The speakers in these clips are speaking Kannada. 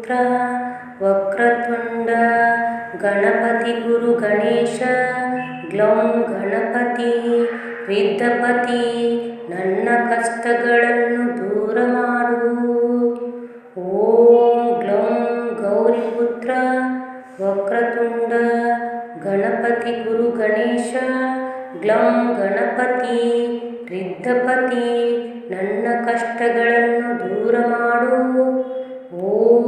ಗೌರಿಪುತ್ರ ವಕ್ರತುಂಡ ಗಣಪತಿ ಗುರು ಗಣೇಶ ಗ್ಲೌಂ ಗಣಪತಿ ರಿದ್ಧಪತಿ ನನ್ನ ಕಷ್ಟಗಳನ್ನು ದೂರ ಮಾಡು. ಓಂ ಗ್ಲೌಂ ಗೌರಿಪುತ್ರ ವಕ್ರತುಂಡ ಗಣಪತಿ ಗುರು ಗಣೇಶ ಗ್ಲೌಂ ಗಣಪತಿ ರಿದ್ಧಪತಿ ನನ್ನ ಕಷ್ಟಗಳನ್ನು ದೂರ ಮಾಡು. ಓಂ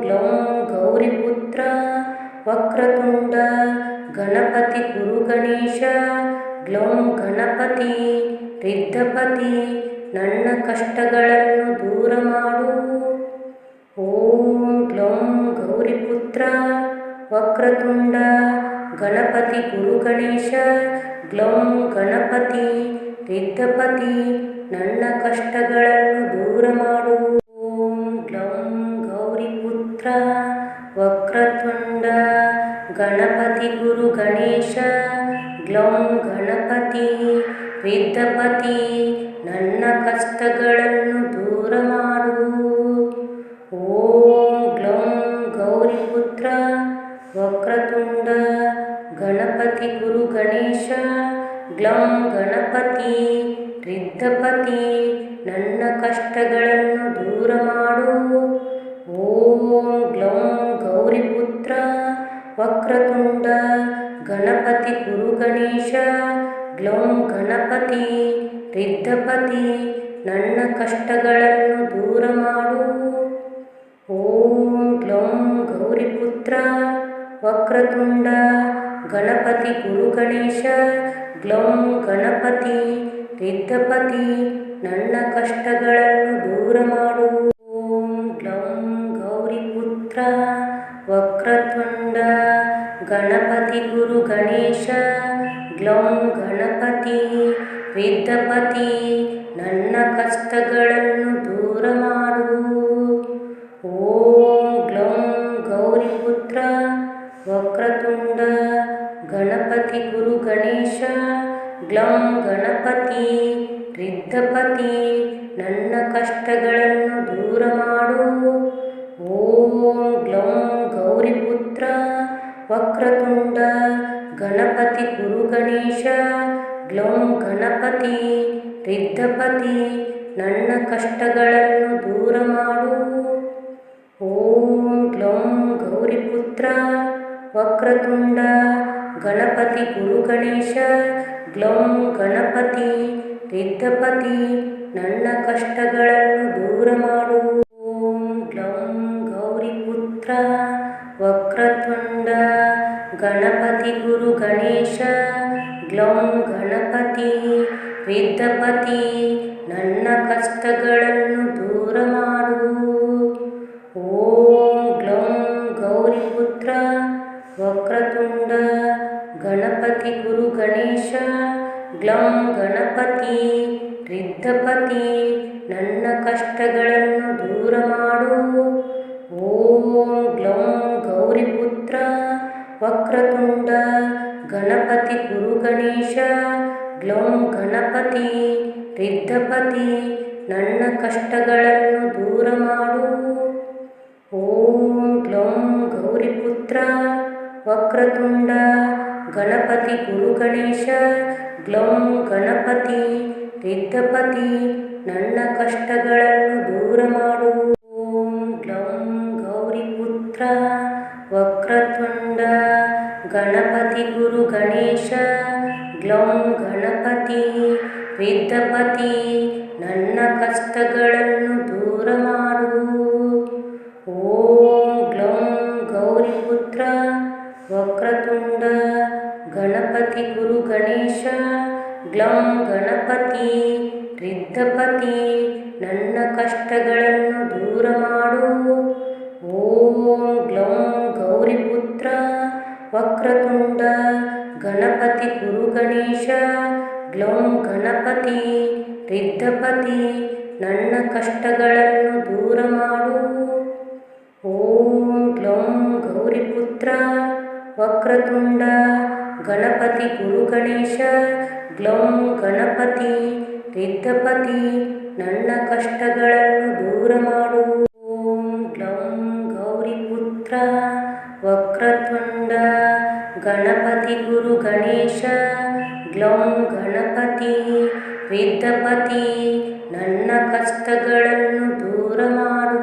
ಗ್ಲೌಂ ಗೌರಿಪುತ್ರ ವಕ್ರತುಂಡ ಗಣಪತಿ ಗುರು ಗಣೇಶ ಗ್ಲೌಂ ಗಣಪತಿ ರಿದ್ಧಪತಿ ನನ್ನ ಕಷ್ಟಗಳನ್ನು ದೂರ ಮಾಡು. ಓಂ ಗ್ಲೌಂ ಗೌರಿಪುತ್ರ ವಕ್ರತುಂಡ ಗಣಪತಿ ಗುರು ಗಣೇಶ ಗ್ಲೌಂ ಗಣಪತಿ ರಿದ್ಧಪತಿ ನನ್ನ ಕಷ್ಟಗಳನ್ನು ದೂರ ಮಾಡು. ಓಂ ಗ್ಲೌಂ ಗೌರಿಪುತ್ರ ವಕ್ರತುಂಡ ಗಣಪತಿ ಗುರು ಗಣೇಶ ಗ್ಲೌಂ ಗಣಪತಿ ರಿದ್ಧಪತಿ ನನ್ನ ಕಷ್ಟಗಳನ್ನು ದೂರ ಮಾಡು. ಓಂ ಗ್ಲೌಂ ಗೌರಿಪುತ್ರ ವಕ್ರತುಂಡ ಗಣಪತಿ ಗುರು ಗಣೇಶ ಗ್ಲೌಂ ಗಣಪತಿ ರಿದ್ಧಪತಿ ನನ್ನ ಕಷ್ಟಗಳನ್ನು ದೂರ ಮಾಡು. ಓಂ ಗ್ಲೌಂ ಗೌರಿಪುತ್ರ ವಕ್ರತುಂಡ ಗಣಪತಿ ಗುರು ಗಣೇಶ ಗ್ಲೌಂ ಗಣಪತಿ ರಿದ್ಧಪತಿ ನನ್ನ ಕಷ್ಟಗಳನ್ನು ದೂರ ಮಾಡು. ಓಂ ಗ್ಲೌಂ ಗೌರಿಪುತ್ರ ವಕ್ರತುಂಡ ಗಣಪತಿ ಗುರು ಗಣೇಶ ಗ್ಲೌಂ ಗಣಪತಿ ರಿದ್ಧಪತಿ ನನ್ನ ಕಷ್ಟಗಳನ್ನು ದೂರ ಮಾಡು. ಓಂ ಗ್ಲೌಂ ಗೌರಿಪುತ್ರ ವಕ್ರತುಂಡ ಗಣಪತಿ ಗುರು ಗಣೇಶ ಗ್ಲೌಂ ಗಣಪತಿ ರಿದ್ಧಪತಿ ನನ್ನ ಕಷ್ಟಗಳನ್ನು ದೂರ ಮಾಡು. ಓಂ ಗ್ಲೌಂ ಗೌರಿಪುತ್ರ ವಕ್ರತುಂಡ ಗಣಪತಿ ಗುರು ಗಣೇಶ ಗ್ಲೌಂ ಗಣಪತಿ ರಿದ್ಧಪತಿ ನನ್ನ ಕಷ್ಟಗಳನ್ನು ದೂರ ಮಾಡು. ಓಂ ಗ್ಲೌಂ ಗೌರಿಪುತ್ರ ವಕ್ರತುಂಡ ಗಣಪತಿ ಗುರು ಗಣೇಶ ಗ್ಲೌಂ ಗಣಪತಿ ರಿದ್ಧಪತಿ ನನ್ನ ಕಷ್ಟಗಳನ್ನು ದೂರ ಮಾಡು. ಓಂ ಗ್ಲೌಂ ಗೌರಿಪುತ್ರ ವಕ್ರತುಂಡ ಗಣಪತಿ ಗುರು ಗಣೇಶ ಗ್ಲೌಂ ಗಣಪತಿ ರಿದ್ಧಪತಿ ನನ್ನ ಕಷ್ಟಗಳನ್ನು ದೂರ ಮಾಡು. ಓಂ ಗ್ಲೌಂ ಗೌರಿಪುತ್ರ ವಕ್ರತುಂಡ ಗಣಪತಿ ಗುರು ಗಣೇಶ ಗ್ಲೌಂ ಗಣಪತಿ ರಿದ್ಧಪತಿ ನನ್ನ ಕಷ್ಟಗಳನ್ನು ದೂರ ಮಾಡು. ಓಂ ಗ್ಲೌಂ ಗೌರಿಪುತ್ರ ವಕ್ರತುಂಡ ಗಣಪತಿ ಗುರು ಗಣೇಶ ಗ್ಲೌಂ ಗಣಪತಿ ರಿದ್ಧಪತಿ ನನ್ನ ಕಷ್ಟಗಳನ್ನು ದೂರ ಮಾಡು. ಓಂ ಗ್ಲೌಂ ಗೌರಿಪುತ್ರ ವಕ್ರತುಂಡ ಗಣಪತಿ ಗುರು ಗಣೇಶ ಗ್ಲೌಂ ಗಣಪತಿ ರಿದ್ಧಪತಿ ನನ್ನ ಕಷ್ಟಗಳನ್ನು ದೂರ ಮಾಡು. ಓಂ ಗ್ಲೌಂ ಗೌರಿಪುತ್ರ ವಕ್ರತುಂಡ ಗಣಪತಿ ಗುರು ಗಣೇಶ ಗ್ಲೌಂ ಗಣಪತಿ ರಿದ್ಧಪತಿ ನನ್ನ ಕಷ್ಟಗಳನ್ನು ದೂರ ಮಾಡು. ಓಂ ಗ್ಲೌಂ ಗೌರಿಪುತ್ರ ವಕ್ರತುಂಡ ಗಣಪತಿ ಗುರು ಗಣೇಶ ಗ್ಲೌಂ ಗಣಪತಿ ರಿದ್ಧಪತಿ ನನ್ನ ಕಷ್ಟಗಳನ್ನು ದೂರ ಮಾಡು. ಓಂ ಗ್ಲೌಂ ಗೌರಿಪುತ್ರ ವಕ್ರತುಂಡ ಗಣಪತಿ ಗುರು ಗಣೇಶ ಗ್ಲೌಂ ಗಣಪತಿ ರಿದ್ಧಪತಿ ನನ್ನ ಕಷ್ಟಗಳನ್ನು ದೂರ ಮಾಡು. ಓಂ ಗ್ಲೌಂ ಗೌರಿಪುತ್ರ ವಕ್ರತುಂಡ ಗಣಪತಿ ಗುರು ಗಣೇಶ ಗ್ಲೌಂ ಗಣಪತಿ ರಿದ್ಧಪತಿ ನನ್ನ ಕಷ್ಟಗಳನ್ನು ದೂರ ಮಾಡು. ಓಂ ಗ್ಲೌಂ ಗೌರಿಪುತ್ರ ವಕ್ರತುಂಡ ಗಣಪತಿ ಗುರು ಗಣೇಶ ಗ್ಲೌಂ ಗಣಪತಿ ರಿದ್ಧಪತಿ ನನ್ನ ಕಷ್ಟಗಳನ್ನು ದೂರ ಮಾಡು. ಓಂ ಗ್ಲೌಂ ಗೌರಿ ರಿದ್ಧಪತಿ ನನ್ನ ಕಷ್ಟಗಳನ್ನು ದೂರ ಮಾಡು.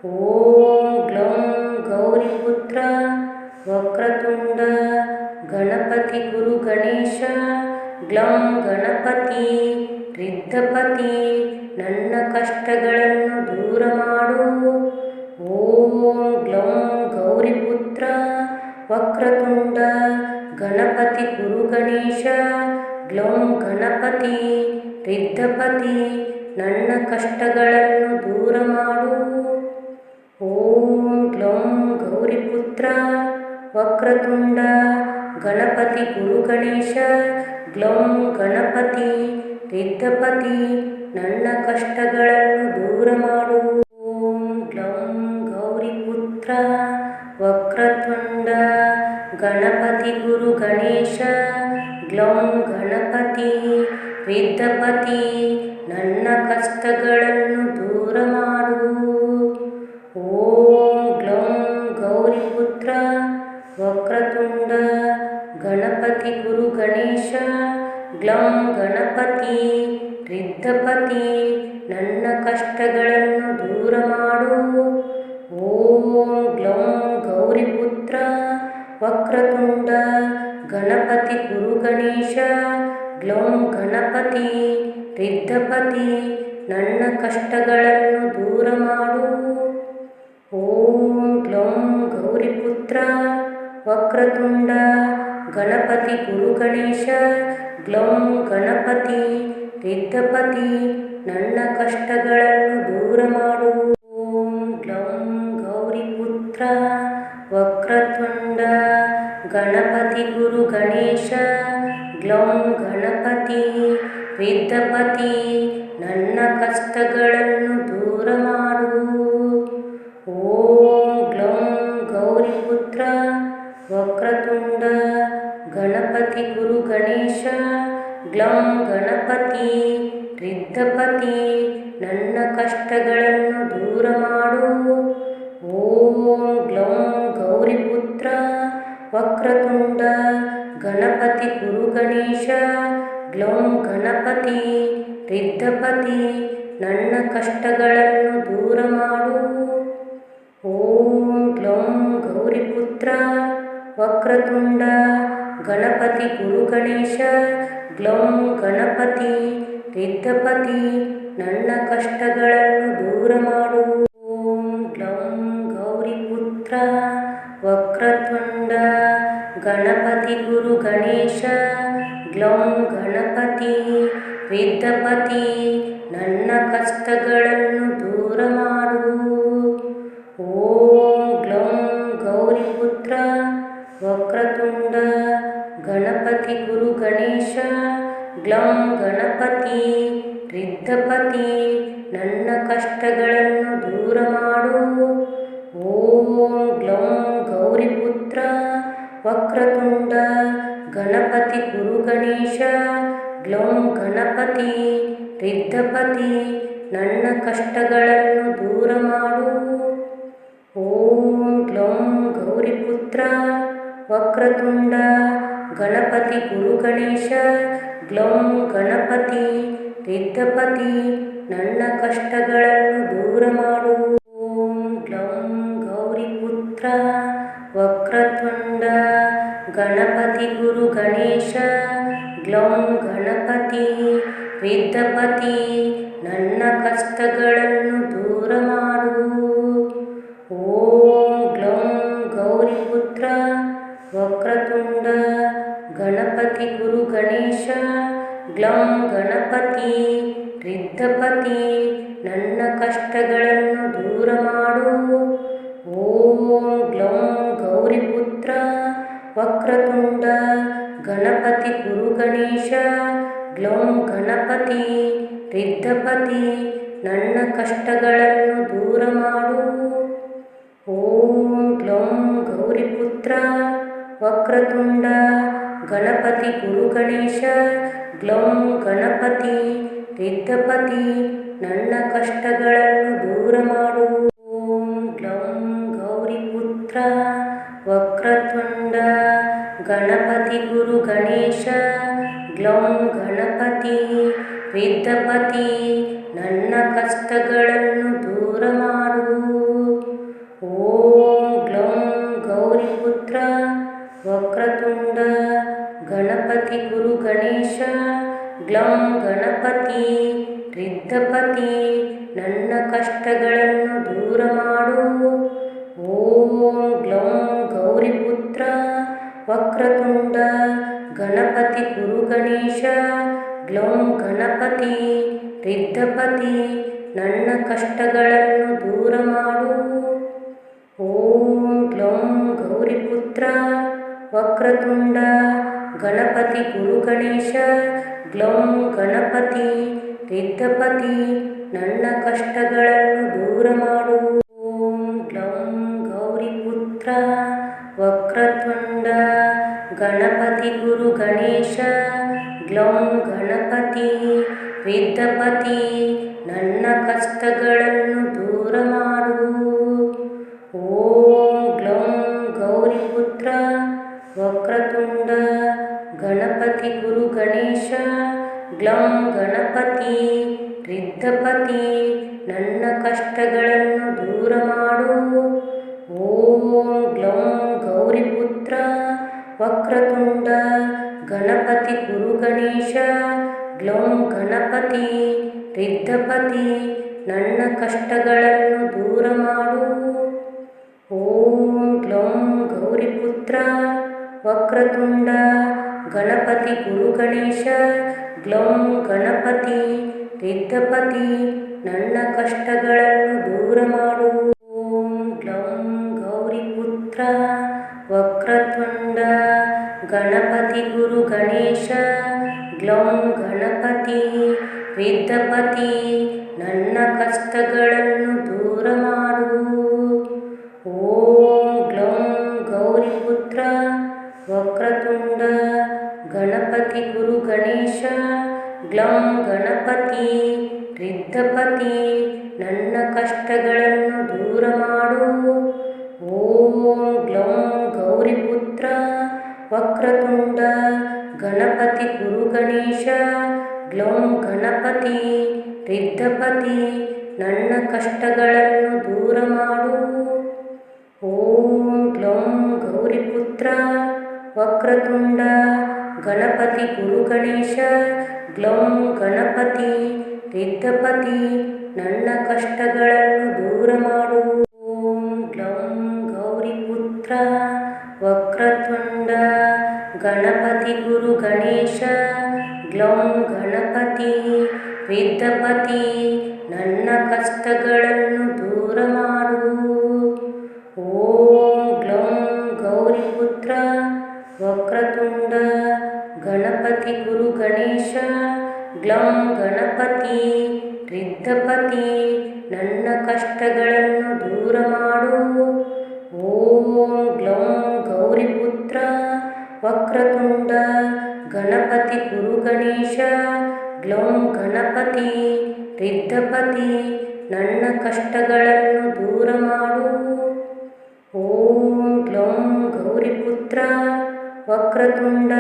ಓಂ ಗ್ಲೌಂ ಗೌರಿಪುತ್ರ ವಕ್ರತುಂಡ ಗಣಪತಿ ಗುರು ಗಣೇಶ ಗ್ಲೌಂ ಗಣಪತಿ ರಿದ್ಧಪತಿ ನನ್ನ ಕಷ್ಟಗಳನ್ನು ದೂರ ಮಾಡು. ಓಂ ಗ್ಲೌಂ ಗೌರಿಪುತ್ರ ವಕ್ರತುಂಡ ಗಣಪತಿ ಗುರು ಗಣೇಶ ಗ್ಲೌಂ ಗಣಪತಿ ರಿದ್ಧಪತಿ ನನ್ನ ಕಷ್ಟಗಳನ್ನು ದೂರ ಮಾಡು. ಓಂ ಗ್ಲೌಂ ಗೌರಿಪುತ್ರ ವಕ್ರತುಂಡ ಗಣಪತಿ ಗುರು ಗಣೇಶ ಗ್ಲೌಂ ಗಣಪತಿ ರಿದ್ಧಪತಿ ನನ್ನ ಕಷ್ಟಗಳನ್ನು ದೂರ ಮಾಡು. ಓಂ ಗ್ಲೌಂ ಗೌರಿಪುತ್ರ ವಕ್ರತುಂಡ ಗಣಪತಿ ಗುರು ಗಣೇಶ ಗ್ಲೌಂ ಗಣಪತಿ ರಿದ್ಧಪತಿ ನನ್ನ ಕಷ್ಟಗಳನ್ನು ದೂರ ಮಾಡು. ಓಂ ಗ್ಲೌಂ ಗೌರಿಪುತ್ರ ವಕ್ರತುಂಡ ಗಣಪತಿ ಗುರು ಗಣೇಶ ಗ್ಲೌಂ ಗಣಪತಿ ರಿದ್ಧಪತಿ ನನ್ನ ಕಷ್ಟಗಳನ್ನು ದೂರ ಮಾಡು. ಓಂ ಗ್ಲೌಂ ಗೌರಿಪುತ್ರ ವಕ್ರತುಂಡ ಗಣಪತಿ ಗುರು ಗಣೇಶ ಗ್ಲೌಂ ಗಣಪತಿ ರಿದ್ಧಪತಿ ನನ್ನ ಕಷ್ಟಗಳನ್ನು ದೂರ ಮಾಡು. ಓಂ ಗ್ಲೌಂ ಗೌರಿಪುತ್ರ ವಕ್ರತುಂಡ ಗಣಪತಿ ಗುರು ಗಣೇಶ ಗ್ಲೌಂ ಗಣಪತಿ ರಿದ್ಧಪತಿ ನನ್ನ ಕಷ್ಟಗಳನ್ನು ದೂರ ಮಾಡು. ಓಂ ಗ್ಲೌಂ ಗೌರಿಪುತ್ರ ವಕ್ರತುಂಡ ಗಣಪತಿ ಗುರು ಗಣೇಶ ಗ್ಲೌಂ ಗಣಪತಿ ರಿದ್ಧಪತಿ ನನ್ನ ಕಷ್ಟಗಳನ್ನು ದೂರ ಮಾಡು. ಓಂ ಗ್ಲೌಂ ಗೌರಿಪುತ್ರ ವಕ್ರತುಂಡ ಗಣಪತಿ ಗುರು ಗಣೇಶ ಗ್ಲೌಂ ಗಣಪತಿ ರಿದ್ಧಪತಿ ನನ್ನ ಕಷ್ಟಗಳನ್ನು ದೂರ ಮಾಡು. ಓಂ ಗ್ಲೌಂ ಗೌರಿಪುತ್ರ ವಕ್ರತುಂಡ ಗಣಪತಿ ಗುರು ಗಣೇಶ ಗ್ಲೌಂ ಗಣಪತಿ ರಿದ್ಧಪತಿ ನನ್ನ ಕಷ್ಟಗಳನ್ನು ದೂರ ಮಾಡು. ಓಂ ಗ್ಲೌಂ ಗೌರಿಪುತ್ರ ವಕ್ರತುಂಡ ಗಣಪತಿ ಗುರು ಗಣೇಶ ಗ್ಲೌಂ ಗಣಪತಿ ರಿದ್ಧಪತಿ ನನ್ನ ಕಷ್ಟಗಳನ್ನು ದೂರ ಮಾಡು. ಓಂ ಗ್ಲೌಂ ಗೌರಿಪುತ್ರ ವಕ್ರತುಂಡ ಗಣಪತಿ ಗುರು ಗಣೇಶ ಗ್ಲೌಂ ಗಣಪತಿ ರಿದ್ಧಪತಿ ನನ್ನ ಕಷ್ಟಗಳನ್ನು ದೂರ ಮಾಡು. ಓಂ ಗ್ಲೌಂ ಗೌರಿಪುತ್ರ ವಕ್ರತುಂಡ ಗಣಪತಿ ಗುರು ಗಣೇಶ ಗ್ಲೌಂ ಗಣಪತಿ ರಿದ್ಧಪತಿ ನನ್ನ ಕಷ್ಟಗಳನ್ನು ದೂರ ಮಾಡು. ಓಂ ಗ್ಲೌಂ ಗೌರಿಪುತ್ರ ವಕ್ರತುಂಡ ಗಣಪತಿ ಗುರು ಗಣೇಶ ಗ್ಲೌಂ ಗಣಪತಿ ರಿದ್ಧಪತಿ ನನ್ನ ಕಷ್ಟಗಳನ್ನು ದೂರ ಮಾಡು. ಓಂ ಗ್ಲೌಂ ಗೌರಿಪುತ್ರ ವಕ್ರತುಂಡ ಗಣಪತಿ ಗುರು ಗಣೇಶ ಗ್ಲೌಂ ಗಣಪತಿ ರಿದ್ಧಪತಿ ನನ್ನ ಕಷ್ಟಗಳನ್ನು ದೂರ ಮಾಡು. ಓಂ ಗ್ಲೌಂ ಗೌರಿಪುತ್ರ ವಕ್ರತುಂಡ ಗಣಪತಿ ಗುರು ಗಣೇಶ ಗ್ಲೌಂ ಗಣಪತಿ ರಿದ್ಧಪತಿ ನನ್ನ ಕಷ್ಟಗಳನ್ನು ದೂರ ಮಾಡು. ಓಂ ಗ್ಲೌಂ ಗೌರಿಪುತ್ರ ವಕ್ರತುಂಡ ಗಣಪತಿ ಗುರು ಗಣೇಶ ಗ್ಲೌಂ ಗಣಪತಿ ರಿದ್ಧಪತಿ ನನ್ನ ಕಷ್ಟಗಳನ್ನು ದೂರ ಮಾಡು. ಓಂ ಗ್ಲೌಂ ಗೌರಿಪುತ್ರ ವಕ್ರತುಂಡ ಗಣಪತಿ ಗುರು ಗಣೇಶ ಗ್ಲೌಂ ಗಣಪತಿ ರಿದ್ಧಪತಿ ನನ್ನ ಕಷ್ಟಗಳನ್ನು ದೂರ ಮಾಡು. ಓಂ ಗ್ಲೌಂ ಗೌರಿಪುತ್ರ ವಕ್ರತುಂಡ ಗಣಪತಿ ಗುರು ಗಣೇಶ ಗ್ಲೌಂ ಗಣಪತಿ ರಿದ್ಧಪತಿ ನನ್ನ ಕಷ್ಟಗಳನ್ನು ದೂರ ಮಾಡು. ಓಂ ಗ್ಲೌಂ ಗೌರಿಪುತ್ರ ವಕ್ರತುಂಡ ಗಣಪತಿ ಗುರು ಗಣೇಶ ಗ್ಲೌಂ ಗಣಪತಿ ಗಣಪತಿ ರಿದ್ಧಪತಿ ನನ್ನ ಕಷ್ಟಗಳನ್ನು ದೂರ ಮಾಡು. ಓಂ ಗ್ಲೌಂ ಗೌರಿಪುತ್ರ ವಕ್ರತುಂಡ ಗಣಪತಿ ಗುರು ಗಣೇಶ ಗ್ಲೌಂ ಗಣಪತಿ ರಿದ್ಧಪತಿ ನನ್ನ ಕಷ್ಟಗಳನ್ನು ದೂರ ಮಾಡು. ಓಂ ಗ್ಲೌಂ ಗೌರಿಪುತ್ರ ವಕ್ರತುಂಡ ಗಣಪತಿ ಗುರು ಗಣೇಶ ಗ್ಲೌಂ ಗಣಪತಿ ರಿದ್ಧಪತಿ ನನ್ನ ಕಷ್ಟಗಳನ್ನು ದೂರ ಮಾಡು. ಓಂ ಗ್ಲೌಂ ಗೌರಿಪುತ್ರ ವಕ್ರತುಂಡ ಗಣಪತಿ ಗುರು ಗಣೇಶ ಗ್ಲೌಂ ಗಣಪತಿ ರಿದ್ಧಪತಿ ನನ್ನ ಕಷ್ಟಗಳನ್ನು ದೂರ ಮಾಡು. ಓಂ ಗ್ಲೌಂ ಗೌರಿಪುತ್ರ ವಕ್ರತುಂಡ ಗಣಪತಿ ಗುರು ಗಣೇಶ ಗ್ಲೌಂ ಗಣಪತಿ ರಿದ್ಧಪತಿ ನನ್ನ ಕಷ್ಟಗಳನ್ನು ದೂರ ಮಾಡು. ಓಂ ಗ್ಲೌಂ ಗೌರಿಪುತ್ರ ವಕ್ರತುಂಡ ಗಣಪತಿ ಗುರು ಗಣೇಶ ಗ್ಲೌಂ ಗಣಪತಿ ರಿದ್ಧಪತಿ ನನ್ನ ಕಷ್ಟಗಳನ್ನು ದೂರ ಮಾಡು. ಓಂ ಗ್ಲೌಂ ಗೌರಿಪುತ್ರ ವಕ್ರತುಂಡ ಗಣಪತಿ ಗುರು ಗಣೇಶ ಗ್ಲೌಂ ಗಣಪತಿ ರಿದ್ಧಪತಿ ನನ್ನ ಕಷ್ಟಗಳನ್ನು ದೂರ ಮಾಡು. ಓಂ ಗ್ಲೌಂ ಗೌರಿಪುತ್ರ ವಕ್ರತುಂಡ ಗಣಪತಿ ಗುರು ಗಣೇಶ ಗ್ಲೌಂ ಗಣಪತಿ ರಿದ್ಧಪತಿ ನನ್ನ ಕಷ್ಟಗಳನ್ನು ದೂರ ಮಾಡು. ಓಂ ಗ್ಲೌಂ ಗೌರಿಪುತ್ರ ವಕ್ರತುಂಡ ಗಣಪತಿ ಗುರು ಗಣೇಶ ಗ್ಲೌಂ ಗಣಪತಿ ರಿದ್ಧಪತಿ ನನ್ನ ಕಷ್ಟಗಳನ್ನು ದೂರ ಮಾಡು. ಓಂ ಗ್ಲೌಂ ಗೌರಿಪುತ್ರ ವಕ್ರತುಂಡ ಗಣಪತಿ ಗುರು ಗಣೇಶ ಗ್ಲೌಂ ಗಣಪತಿ ರಿದ್ಧಪತಿ ನನ್ನ ಕಷ್ಟಗಳನ್ನು ದೂರ ಮಾಡು. ಓಂ ಗ್ಲೌಂ ಗೌರಿಪುತ್ರ ವಕ್ರತುಂಡ ಗಣಪತಿ ಗುರು ಗಣೇಶ ಗ್ಲೌಂ ಗಣಪತಿ ರಿದ್ಧಪತಿ ನನ್ನ ಕಷ್ಟಗಳನ್ನು ದೂರ ಮಾಡು. ಓಂ ಗ್ಲೌಂ ಗೌರಿಪುತ್ರ ವಕ್ರತುಂಡ ಗಣಪತಿ ಗುರು ಗಣೇಶ ಗ್ಲೌಂ ಗಣಪತಿ ರಿದ್ಧಪತಿ ನನ್ನ ಕಷ್ಟಗಳನ್ನು ದೂರ ಮಾಡು. ಓಂ ಗ್ಲೌಂ ಗೌರಿಪುತ್ರ ವಕ್ರತುಂಡ ಗಣಪತಿ ಗುರು ಗಣೇಶ ಗ್ಲೌಂ ಗಣಪತಿ ರಿದ್ಧಪತಿ ನನ್ನ ಕಷ್ಟಗಳನ್ನು ದೂರ ಮಾಡು. ಓಂ ಗ್ಲೌಂ ಗೌರಿಪುತ್ರ ವಕ್ರತುಂಡ ಗಣಪತಿ ಗುರು ಗಣೇಶ ಗ್ಲೌಂ ಗಣಪತಿ ರಿದ್ಧಪತಿ ನನ್ನ ಕಷ್ಟಗಳನ್ನು ದೂರ ಮಾಡು. ಓಂ ಗ್ಲೌಂ ಗೌರಿಪುತ್ರ ವಕ್ರತುಂಡ ಗಣಪತಿ ಗುರು ಗಣೇಶ ಗ್ಲೌಂ ಗಣಪತಿ ರಿದ್ಧಪತಿ ನನ್ನ ಕಷ್ಟಗಳನ್ನು ದೂರ ಮಾಡು. ಓಂ ಗ್ಲೌಂ ಗೌರಿಪುತ್ರ ವಕ್ರತುಂಡ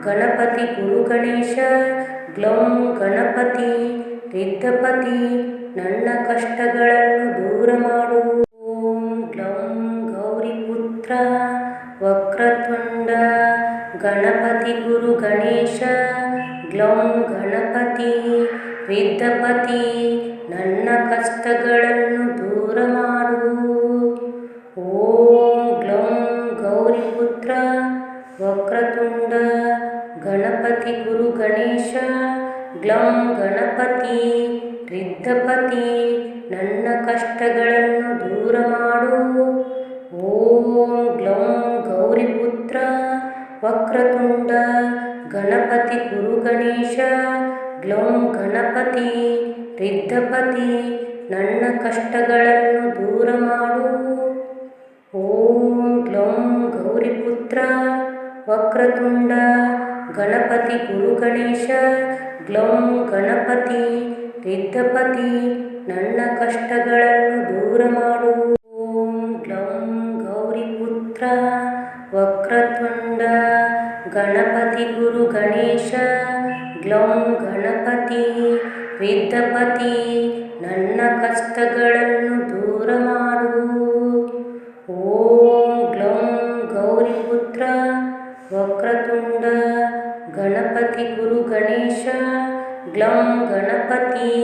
ಗಣಪತಿ ಗುರು ಗಣೇಶ ಗ್ಲೌಂ ಗಣಪತಿ ರಿದ್ಧಪತಿ ನನ್ನ ಕಷ್ಟಗಳನ್ನು ದೂರ ಮಾಡು. ಓಂ ಗ್ಲೌಂ ಗೌರಿಪುತ್ರ ವಕ್ರತುಂಡ ಗಣಪತಿ ಗುರು ಗಣೇಶ ಗ್ಲೌಂ ಗಣಪತಿ ರಿದ್ಧಪತಿ ನನ್ನ ಕಷ್ಟಗಳನ್ನು ದೂರ ಮಾಡು. ಓಂ ಗ್ಲೌಂ ಗೌರಿಪುತ್ರ ವಕ್ರತುಂಡ ಗಣಪತಿ ಗುರು ಗಣೇಶ ಗ್ಲೌಂ ಗಣಪತಿ ರಿದ್ಧಪತಿ ನನ್ನ ಕಷ್ಟಗಳನ್ನು ದೂರ ಮಾಡು. ಓಂ ಗ್ಲೌಂ ಗೌರಿಪುತ್ರ ವಕ್ರತುಂಡ ಗಣಪತಿ ಗುರು ಗಣೇಶ ಗ್ಲೌಂ ಗಣಪತಿ ರಿದ್ಧಪತಿ ನನ್ನ ಕಷ್ಟಗಳನ್ನು ದೂರ ಮಾಡು. ಓಂ ಗ್ಲೌಂ ಗೌರಿಪುತ್ರ ವಕ್ರತುಂಡ ಗಣಪತಿ ಗುರು ಗಣೇಶ ಗ್ಲೌಂ ಗಣಪತಿ ರಿದ್ಧಪತಿ ನನ್ನ ಕಷ್ಟಗಳನ್ನು ದೂರ ಮಾಡು. ಓಂ ಗ್ಲೌಂ ಗೌರಿಪುತ್ರ ವಕ್ರತುಂಡ ಗಣಪತಿ ಗುರು ಗಣೇಶ ಗ್ಲೌಂ ಗ್ಲೌಂ ಗಣಪತಿ ರಿದ್ಧಪತಿ ನನ್ನ ಕಷ್ಟಗಳನ್ನು ದೂರ ಮಾಡು. ಓಂ ಗ್ಲೌಂ ಗೌರಿಪುತ್ರ ವಕ್ರತುಂಡ ಗಣಪತಿ ಗುರು ಗಣೇಶ ಗ್ಲೌಂ ಗಣಪತಿ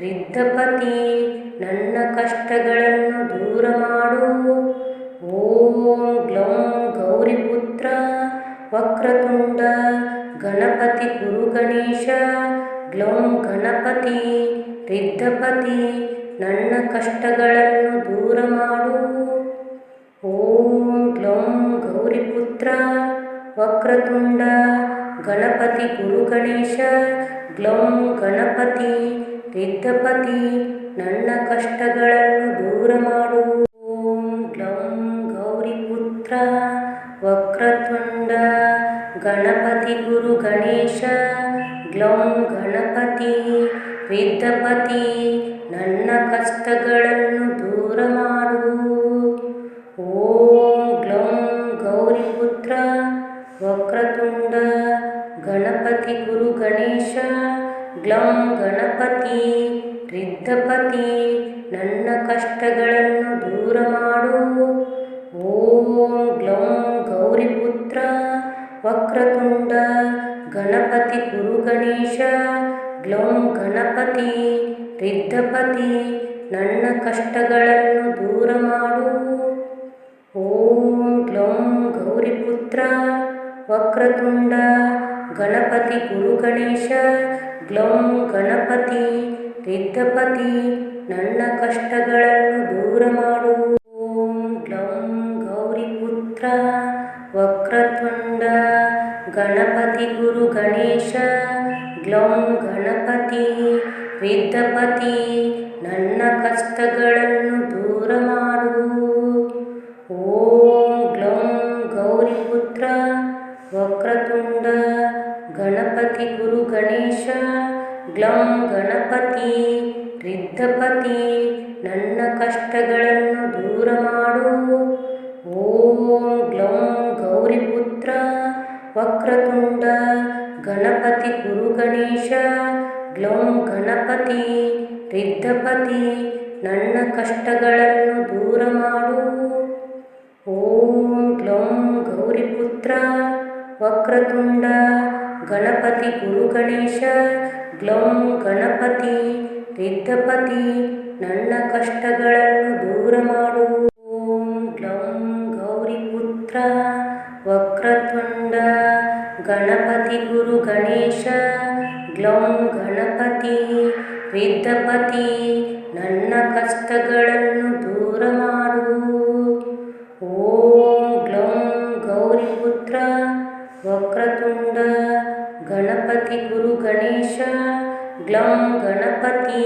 ರಿದ್ಧಪತಿ ನನ್ನ ಕಷ್ಟಗಳನ್ನು ದೂರ ಮಾಡು. ಓಂ ಗ್ಲೌಂ ಗೌರಿಪುತ್ರ ವಕ್ರತುಂಡ ಗಣಪತಿ ಗುರು ಗಣೇಶ ಗ್ಲೌಂ ಗಣಪತಿ ರಿದ್ಧಪತಿ ನನ್ನ ಕಷ್ಟಗಳನ್ನು ದೂರ ಮಾಡು. ಓಂ ಗ್ಲೌಂ ಗೌರಿಪುತ್ರ ವಕ್ರತುಂಡ ಗಣಪತಿ ಗುರು ಗಣೇಶ ಗ್ಲೌಂ ಗಣಪತಿ ರಿದ್ಧಪತಿ ನನ್ನ ಕಷ್ಟಗಳನ್ನು ದೂರ ಮಾಡು. ಓಂ ಗ್ಲೌಂ ಗೌರಿಪುತ್ರ ವಕ್ರತುಂಡ ಗಣಪತಿ ಗುರು ಗಣೇಶ ಗ್ಲೌಂ ಗಣಪತಿ ರಿದ್ಧಪತಿ ನನ್ನ ಕಷ್ಟಗಳನ್ನು ದೂರ ಮಾಡು. ಓಂ ಗ್ಲೌಂ ಗೌರಿಪುತ್ರ ವಕ್ರತುಂಡ ಗಣಪತಿ ಗುರು ಗಣೇಶ ಗ್ಲೌಂ ಗಣಪತಿ ರಿದ್ಧಪತಿ ನನ್ನ ಕಷ್ಟಗಳನ್ನು ದೂರ ಮಾಡು. ಓಂ ಗ್ಲೌಂ ಗೌರಿಪುತ್ರ ವಕ್ರತುಂಡ ಗಣಪತಿ ಗುರು ಗಣೇಶ ಗ್ಲೌಂ ಗಣಪತಿ ರಿದ್ಧಪತಿ ನನ್ನ ಕಷ್ಟಗಳನ್ನು ದೂರ ಮಾಡು. ಓಂ ಗ್ಲೌಂ ಗೌರಿಪುತ್ರ ವಕ್ರತುಂಡ ಗಣಪತಿ ಗುರು ಗಣೇಶ ಗ್ಲೌಂ ಗಣಪತಿ ರಿದ್ಧಪತಿ ನನ್ನ ಕಷ್ಟಗಳನ್ನು ದೂರ ಮಾಡು. ಓಂ ಗ್ಲೌಂ ಗೌರಿಪುತ್ರ ವಕ್ರತುಂಡ ಗಣಪತಿ ಗುರು ಗಣೇಶ ಗ್ಲೌಂ ಗಣಪತಿ ರಿದ್ಧಪತಿ ನನ್ನ ಕಷ್ಟಗಳನ್ನು ದೂರ ಮಾಡು. ಓಂ ಗ್ಲೌಂ ಗೌರಿಪುತ್ರ ವಕ್ರತುಂಡ ಗಣಪತಿ ಗುರು ಗಣೇಶ ಗ್ಲೌಂ ಗಣಪತಿ ರಿದ್ಧಪತಿ ನನ್ನ ಕಷ್ಟಗಳನ್ನು ದೂರ ಮಾಡು. ಓಂ ಗ್ಲೌಂ ಗೌರಿಪುತ್ರ ವಕ್ರತುಂಡ ಗಣಪತಿ ಗುರು ಗಣೇಶ ಗ್ಲೌಂ ಗಣಪತಿ ರಿದ್ಧಪತಿ ನನ್ನ ಕಷ್ಟಗಳನ್ನು ದೂರ ಮಾಡು. ಓಂ ಗ್ಲೌಂ ಗೌರಿಪುತ್ರ ವಕ್ರತುಂಡ ಗಣಪತಿ ಗುರು ಗಣೇಶ ಗ್ಲೌಂ ಗಣಪತಿ ರಿದ್ಧಪತಿ ನನ್ನ ಕಷ್ಟಗಳನ್ನು ದೂರ ಮಾಡು. ಓಂ ಗ್ಲೌಂ ಗೌರಿಪುತ್ರ ವಕ್ರತುಂಡ ಗಣಪತಿ ಗುರು ಗಣೇಶ ಗ್ಲೌಂ ಗಣಪತಿ ರಿದ್ಧಪತಿ ನನ್ನ ಕಷ್ಟಗಳನ್ನು ದೂರ ಮಾಡು. ಓಂ ಗ್ಲೌಂ ಗೌರಿಪುತ್ರ ವಕ್ರತುಂಡ ಗಣಪತಿ ಗುರು ಗಣೇಶ ಗ್ಲೌಂ ಗಣಪತಿ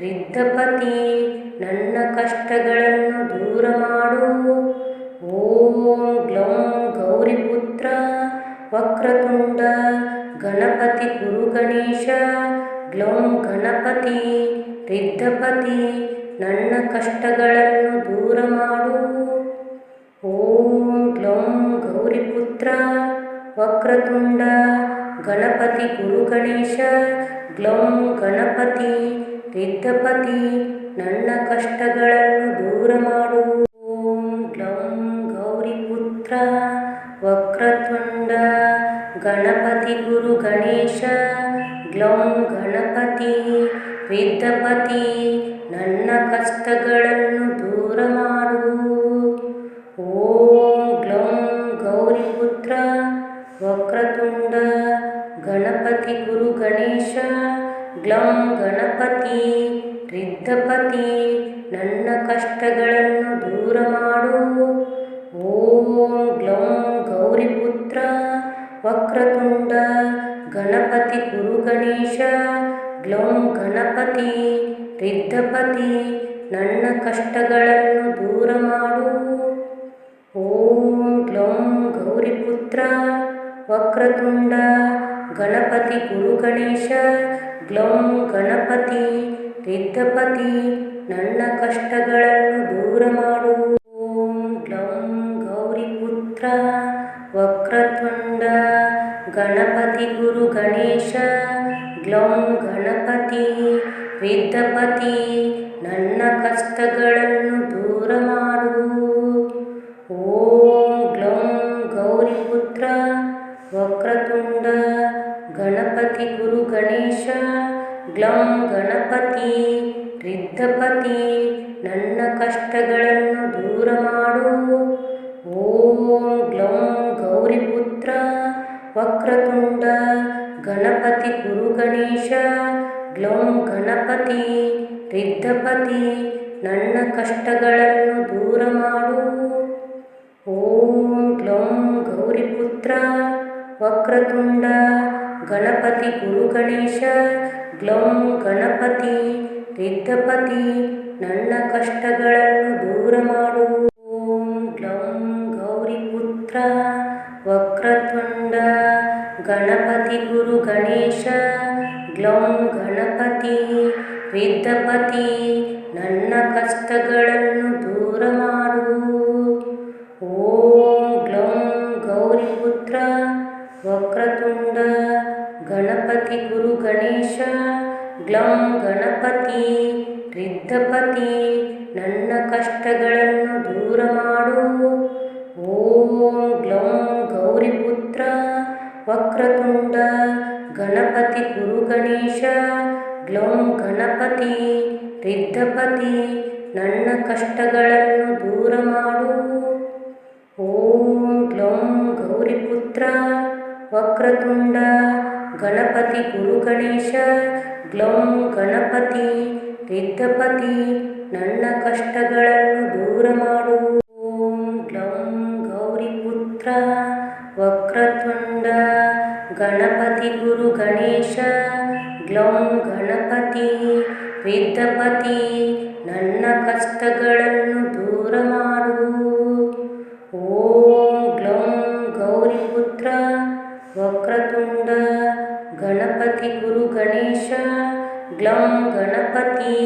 ರಿದ್ಧಪತಿ ನನ್ನ ಕಷ್ಟಗಳನ್ನು ದೂರ ಮಾಡು. ಓಂ ಗ್ಲೌಂ ಗೌರಿಪುತ್ರ ವಕ್ರತುಂಡ ಗಣಪತಿ ಗುರು ಗಣೇಶ ಗ್ಲೌಂ ಗಣಪತಿ ರಿದ್ಧಪತಿ ನನ್ನ ಕಷ್ಟಗಳನ್ನು ದೂರ ಮಾಡು. ಓಂ ಗ್ಲೌಂ ಗೌರಿಪುತ್ರ ವಕ್ರತುಂಡ ಗಣಪತಿ ಗುರು ಗಣೇಶ ಗ್ಲೌಂ ಗಣಪತಿ ರಿದ್ಧಪತಿ ನನ್ನ ಕಷ್ಟಗಳನ್ನು ದೂರ ಮಾಡು. ಓಂ ಗ್ಲೌಂ ಗೌರಿಪುತ್ರ ವಕ್ರತುಂಡ ಗಣಪತಿ ಗುರು ಗಣೇಶ ಗ್ಲೌಂ ಗಣಪತಿ ರಿದ್ಧಪತಿ ನನ್ನ ಕಷ್ಟಗಳನ್ನು ದೂರ ಮಾಡು. ಓಂ ಗ್ಲೌಂ ಗೌರಿಪುತ್ರ ವಕ್ರತುಂಡ ಗಣಪತಿ ಗುರು ಗಣೇಶ ಗ್ಲೌಂ ಗಣಪತಿ ರಿದ್ಧಪತಿ ನನ್ನ ಕಷ್ಟಗಳನ್ನು ದೂರ ಮಾಡು. ಓಂ ಗ್ಲೌಂ ಗೌರಿಪುತ್ರ ವಕ್ರತುಂಡ ಗಣಪತಿ ಗುರು ಗಣೇಶ ಗ್ಲೌಂ ಗಣಪತಿ ರಿದ್ಧಪತಿ ನನ್ನ ಕಷ್ಟಗಳನ್ನು ದೂರ ಮಾಡು. ಓಂ ಗ್ಲೌಂ ಗೌರಿಪುತ್ರ ವಕ್ರತುಂಡ ಗಣಪತಿ ಗುರು ಗಣೇಶ ಗ್ಲೌಂ ಗಣಪತಿ ರಿದ್ಧಪತಿ ನನ್ನ ಕಷ್ಟಗಳನ್ನು ದೂರ ಮಾಡು. ಓಂ ಗ್ಲೌಂ ಗೌರಿಪುತ್ರ ವಕ್ರತುಂಡ ಗಣಪತಿ ಗುರು ಗಣೇಶ ಗ್ಲೌಂ ಗಣಪತಿ ರಿದ್ಧಪತಿ ನನ್ನ ಕಷ್ಟಗಳನ್ನು ದೂರ ಮಾಡು. ಓಂ ಗ್ಲೌಂ ಗೌರಿಪುತ್ರ ವಕ್ರತುಂಡ ಗಣಪತಿ ಗುರು ಗಣೇಶ ಗ್ಲೌಂ ಗಣಪತಿ ರಿದ್ಧಪತಿ ನನ್ನ ಕಷ್ಟಗಳನ್ನು ದೂರ ಮಾಡು. ಓಂ ಗ್ಲೌಂ ಗೌರಿಪುತ್ರ ವಕ್ರತುಂಡ ಗಣಪತಿ ಗುರು ಗಣೇಶ ಗ್ಲೌಂ ಗಣಪತಿ ರಿದ್ಧಪತಿ ನನ್ನ ಕಷ್ಟಗಳನ್ನು ದೂರ ಮಾಡು. ಓಂ ಗ್ಲೌಂ ಗೌರಿಪುತ್ರ ವಕ್ರತುಂಡ ಗಣಪತಿ ಗುರು ಗಣೇಶ ಗ್ಲೌಂ ಗಣಪತಿ ರಿದ್ಧಪತಿ ನನ್ನ ಕಷ್ಟಗಳನ್ನು ದೂರ ಮಾಡು. ಓಂ ಗ್ಲೌಂ ಗೌರಿಪುತ್ರ ವಕ್ರತುಂಡ ಗಣಪತಿ ಗುರು ಗಣೇಶ ಗ್ಲೌಂ ಗಣಪತಿ ರಿದ್ಧಪತಿ ನನ್ನ ಕಷ್ಟಗಳನ್ನು ದೂರ ಮಾಡು. ಓಂ ಗ್ಲೌಂ ಗೌರಿಪುತ್ರ ವಕ್ರತುಂಡ ಗಣಪತಿ ಗುರು ಗಣೇಶ ಗ್ಲೌಂ ಗಣಪತಿ ರಿದ್ಧಪತಿ ನನ್ನ ಕಷ್ಟಗಳನ್ನು ದೂರ ಮಾಡು. ಓಂ ಗ್ಲೌಂ ಗೌರಿಪುತ್ರ ವಕ್ರತುಂಡ ಗಣಪತಿ ಗುರು ಗಣೇಶ ಗ್ಲೌಂ ಗಣಪತಿ ರಿದ್ಧಪತಿ ನನ್ನ ಕಷ್ಟಗಳನ್ನು ದೂರ ಮಾಡು. ಓಂ ಗ್ಲೌಂ ಗೌರಿಪುತ್ರ ವಕ್ರತುಂಡ ಗಣಪತಿ ಗುರು ಗಣೇಶ ಗ್ಲೌಂ ಗಣಪತಿ ರಿದ್ಧಪತಿ ನನ್ನ ಕಷ್ಟಗಳನ್ನು ದೂರ ಮಾಡು. ಓಂ ಗ್ಲೌಂ ಗೌರಿಪುತ್ರ ವಕ್ರತುಂಡ ಗಣಪತಿ ಗುರು ಗಣೇಶ ಗ್ಲೌಂ ಗಣಪತಿ ರಿದ್ಧಪತಿ ನನ್ನ ಕಷ್ಟಗಳನ್ನು ದೂರ ಮಾಡು. ಓಂ ಗ್ಲೌಂ ಗೌರಿಪುತ್ರ ವಕ್ರತುಂಡ ಗಣಪತಿ ಗುರು ಗಣೇಶ ಗ್ಲೌಂ ಗಣಪತಿ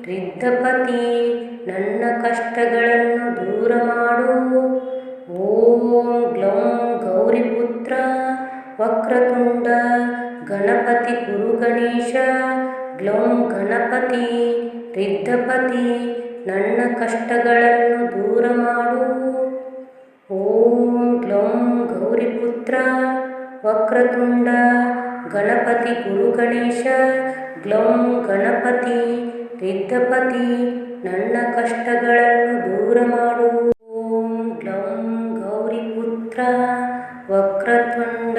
ರಿದ್ಧಪತಿ ನನ್ನ ಕಷ್ಟಗಳನ್ನು ದೂರ ಮಾಡು. ಓಂ ಗ್ಲೌಂ ಗೌರಿಪುತ್ರ ವಕ್ರತುಂಡ ಗಣಪತಿ ಗುರು ಗಣೇಶ ಗ್ಲೌಂ ಗಣಪತಿ ರಿದ್ಧಪತಿ ನನ್ನ ಕಷ್ಟಗಳನ್ನು ದೂರ ಮಾಡು. ಓಂ ಗ್ಲೌಂ ಗೌರಿಪುತ್ರ ವಕ್ರತುಂಡ ಗಣಪತಿ ಗುರು ಗಣೇಶ ಗ್ಲೌಂ ಗಣಪತಿ ರಿದ್ಧಪತಿ ನನ್ನ ಕಷ್ಟಗಳನ್ನು ದೂರ ಮಾಡು. ಓಂ ಗ್ಲೌಂ ಗೌರಿಪುತ್ರ ವಕ್ರತುಂಡ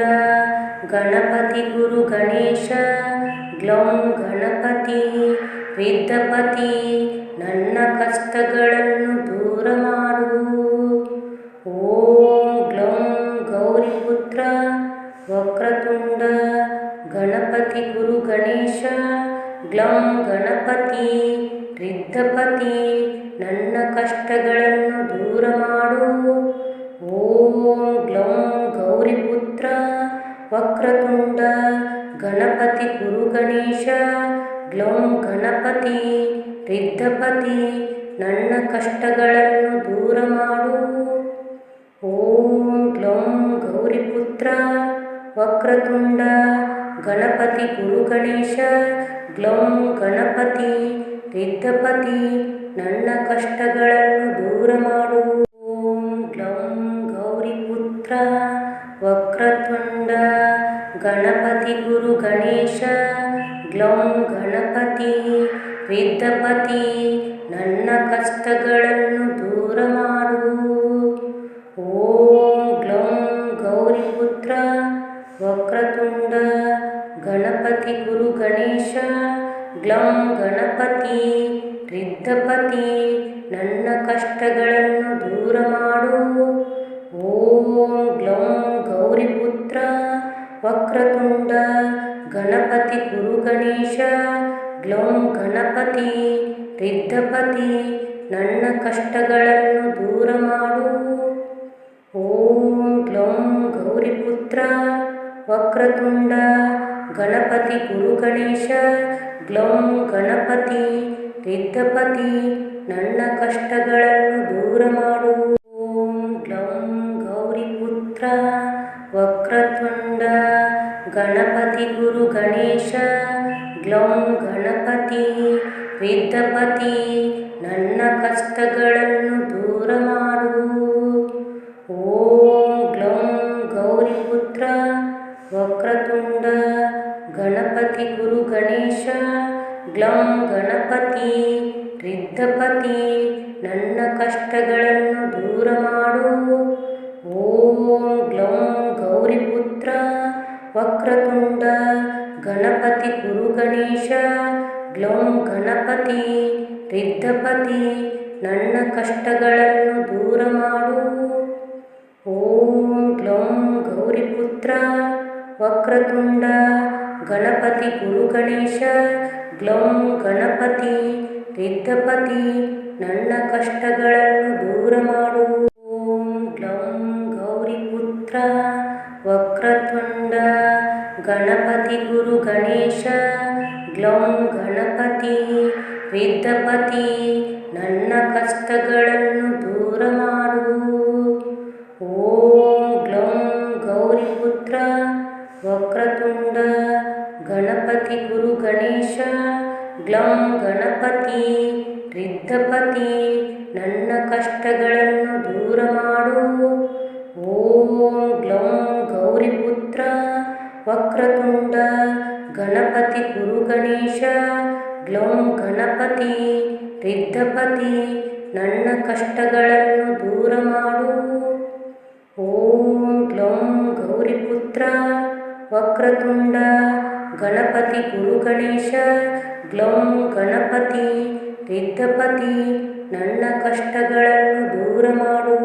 ಗಣಪತಿ ಗುರು ಗಣೇಶ ಗ್ಲೌಂ ಗಣಪತಿ ರಿದ್ಧಪತಿ ನನ್ನ ಕಷ್ಟಗಳನ್ನು ದೂರ ಮಾಡು. ಓಂ ಗ್ಲೌಂ ಗೌರಿಪುತ್ರ ವಕ್ರತುಂಡ ಗಣಪತಿ ಗುರು ಗಣೇಶ ಗ್ಲೌಂ ಗಣಪತಿ ರಿದ್ಧಪತಿ ನನ್ನ ಕಷ್ಟಗಳನ್ನು ದೂರ ಮಾಡು. ಓಂ ಗ್ಲೌಂ ಗೌರಿಪುತ್ರ ವಕ್ರತುಂಡ ಗಣಪತಿ ಗುರು ಗಣೇಶ ಗ್ಲೌಂ ಗಣಪತಿ ರಿದ್ಧಪತಿ ನನ್ನ ಕಷ್ಟಗಳನ್ನು ದೂರ ಮಾಡು. ಓಂ ಗ್ಲೌಂ ಗೌರಿಪುತ್ರ ವಕ್ರತುಂಡ ಗಣಪತಿ ಗುರು ಗಣೇಶ ಗ್ಲೌಂ ಗಣಪತಿ ರಿದ್ಧಪತಿ ನನ್ನ ಕಷ್ಟಗಳನ್ನು ದೂರ ಮಾಡು. ಓಂ ಗ್ಲೌಂ ಗೌರಿಪುತ್ರ ವಕ್ರತುಂಡ ಗಣಪತಿ ಗುರು ಗಣೇಶ ಗ್ಲೌಂ ಗಣಪತಿ ರಿದ್ಧಪತಿ ನನ್ನ ಕಷ್ಟಗಳನ್ನು ದೂರ ಮಾಡು. ಓಂ ಗ್ಲೌಂ ಗೌರಿಪುತ್ರ ವಕ್ರತುಂಡ ಗಣಪತಿ ಗುರು ಗಣೇಶ ಗ್ಲೌಂ ಗಣಪತಿ ರಿದ್ಧಪತಿ ನನ್ನ ಕಷ್ಟಗಳನ್ನು ದೂರ ಮಾಡು. ಓಂ ಗ್ಲೌಂ ಗೌರಿಪುತ್ರ ವಕ್ರತುಂಡ ಗಣಪತಿ ಗುರು ಗಣೇಶ ಗ್ಲೌಂ ಗಣಪತಿ ರಿದ್ಧಪತಿ ನನ್ನ ಕಷ್ಟಗಳನ್ನು ದೂರ ಮಾಡು. ಓಂ ಗ್ಲೌಂ ಗೌರಿಪುತ್ರ ವಕ್ರತುಂಡ ಗಣಪತಿ ಗುರು ಗಣೇಶ ಗ್ಲೌಂ ಗಣಪತಿ ರಿದ್ಧಪತಿ ನನ್ನ ಕಷ್ಟಗಳನ್ನು ದೂರ ಮಾಡು. ಓಂ ಗ್ಲೌಂ ಗೌರಿಪುತ್ರ ವಕ್ರತುಂಡ ಗಣಪತಿ ಗುರು ಗಣೇಶ ಗ್ಲೌಂ ಗಣಪತಿ ರಿದ್ಧಪತಿ ನನ್ನ ಕಷ್ಟಗಳನ್ನು ದೂರ ಮಾಡು. ಓಂ ಗ್ಲೌಂ ಗೌರಿಪುತ್ರ ವಕ್ರತುಂಡ ಗಣಪತಿ ಗುರು ಗಣೇಶ ಗ್ಲೌಂ ಗಣಪತಿ ರಿದ್ಧಪತಿ ನನ್ನ ಕಷ್ಟಗಳನ್ನು ದೂರ ಮಾಡು. ಓಂ ಗ್ಲೌಂ ಗೌರಿಪುತ್ರ ವಕ್ರತುಂಡ ಗಣಪತಿ ಗುರು ಗಣೇಶ ಗ್ಲೌಂ ಗಣಪತಿ ರಿದ್ಧಪತಿ ನನ್ನ ಕಷ್ಟಗಳನ್ನು ದೂರ ಮಾಡು. ಓಂ ಗ್ಲೌಂ ಗೌರಿಪುತ್ರ ವಕ್ರತುಂಡ ಗಣಪತಿ ಗುರು ಗಣೇಶ ಗ್ಲೌಂ ಗಣಪತಿ ರಿದ್ಧಪತಿ ನನ್ನ ಕಷ್ಟಗಳನ್ನು ದೂರ ಮಾಡು. ಓಂ ಗ್ಲೌಂ ಗೌರಿಪುತ್ರ ವಕ್ರತುಂಡ ಗಣಪತಿ ಗುರು ಗಣೇಶ ಗ್ಲೌಂ ಗಣಪತಿ ರಿದ್ಧಪತಿ ನನ್ನ ಕಷ್ಟಗಳನ್ನು ದೂರ ಮಾಡು. ಓಂ ಗ್ಲೌಂ ಗೌರಿಪುತ್ರ ವಕ್ರತುಂಡ ಗಣಪತಿ ಗುರು ಗಣೇಶ ಗ್ಲೌಂ ಗಣಪತಿ ರಿದ್ಧಪತಿ ನನ್ನ ಕಷ್ಟಗಳನ್ನು ದೂರ ಮಾಡು. ಓಂ ಗ್ಲೌಂ ಗೌರಿಪುತ್ರ ವಕ್ರತುಂಡ ಗಣಪತಿ ಗುರು ಗಣೇಶ ಗ್ಲೌಂ ಗಣಪತಿ ರಿದ್ಧಪತಿ ನನ್ನ ಕಷ್ಟಗಳನ್ನು ದೂರ ಮಾಡು. ಓಂ ಗ್ಲೌಂ ಗೌರಿಪುತ್ರ ವಕ್ರತುಂಡ ಗಣಪತಿ ಗುರು ಗಣೇಶ ಗ್ಲೌಂ ಗಣಪತಿ ರಿದ್ಧಪತಿ ನನ್ನ ಕಷ್ಟಗಳನ್ನು ದೂರ ಮಾಡು.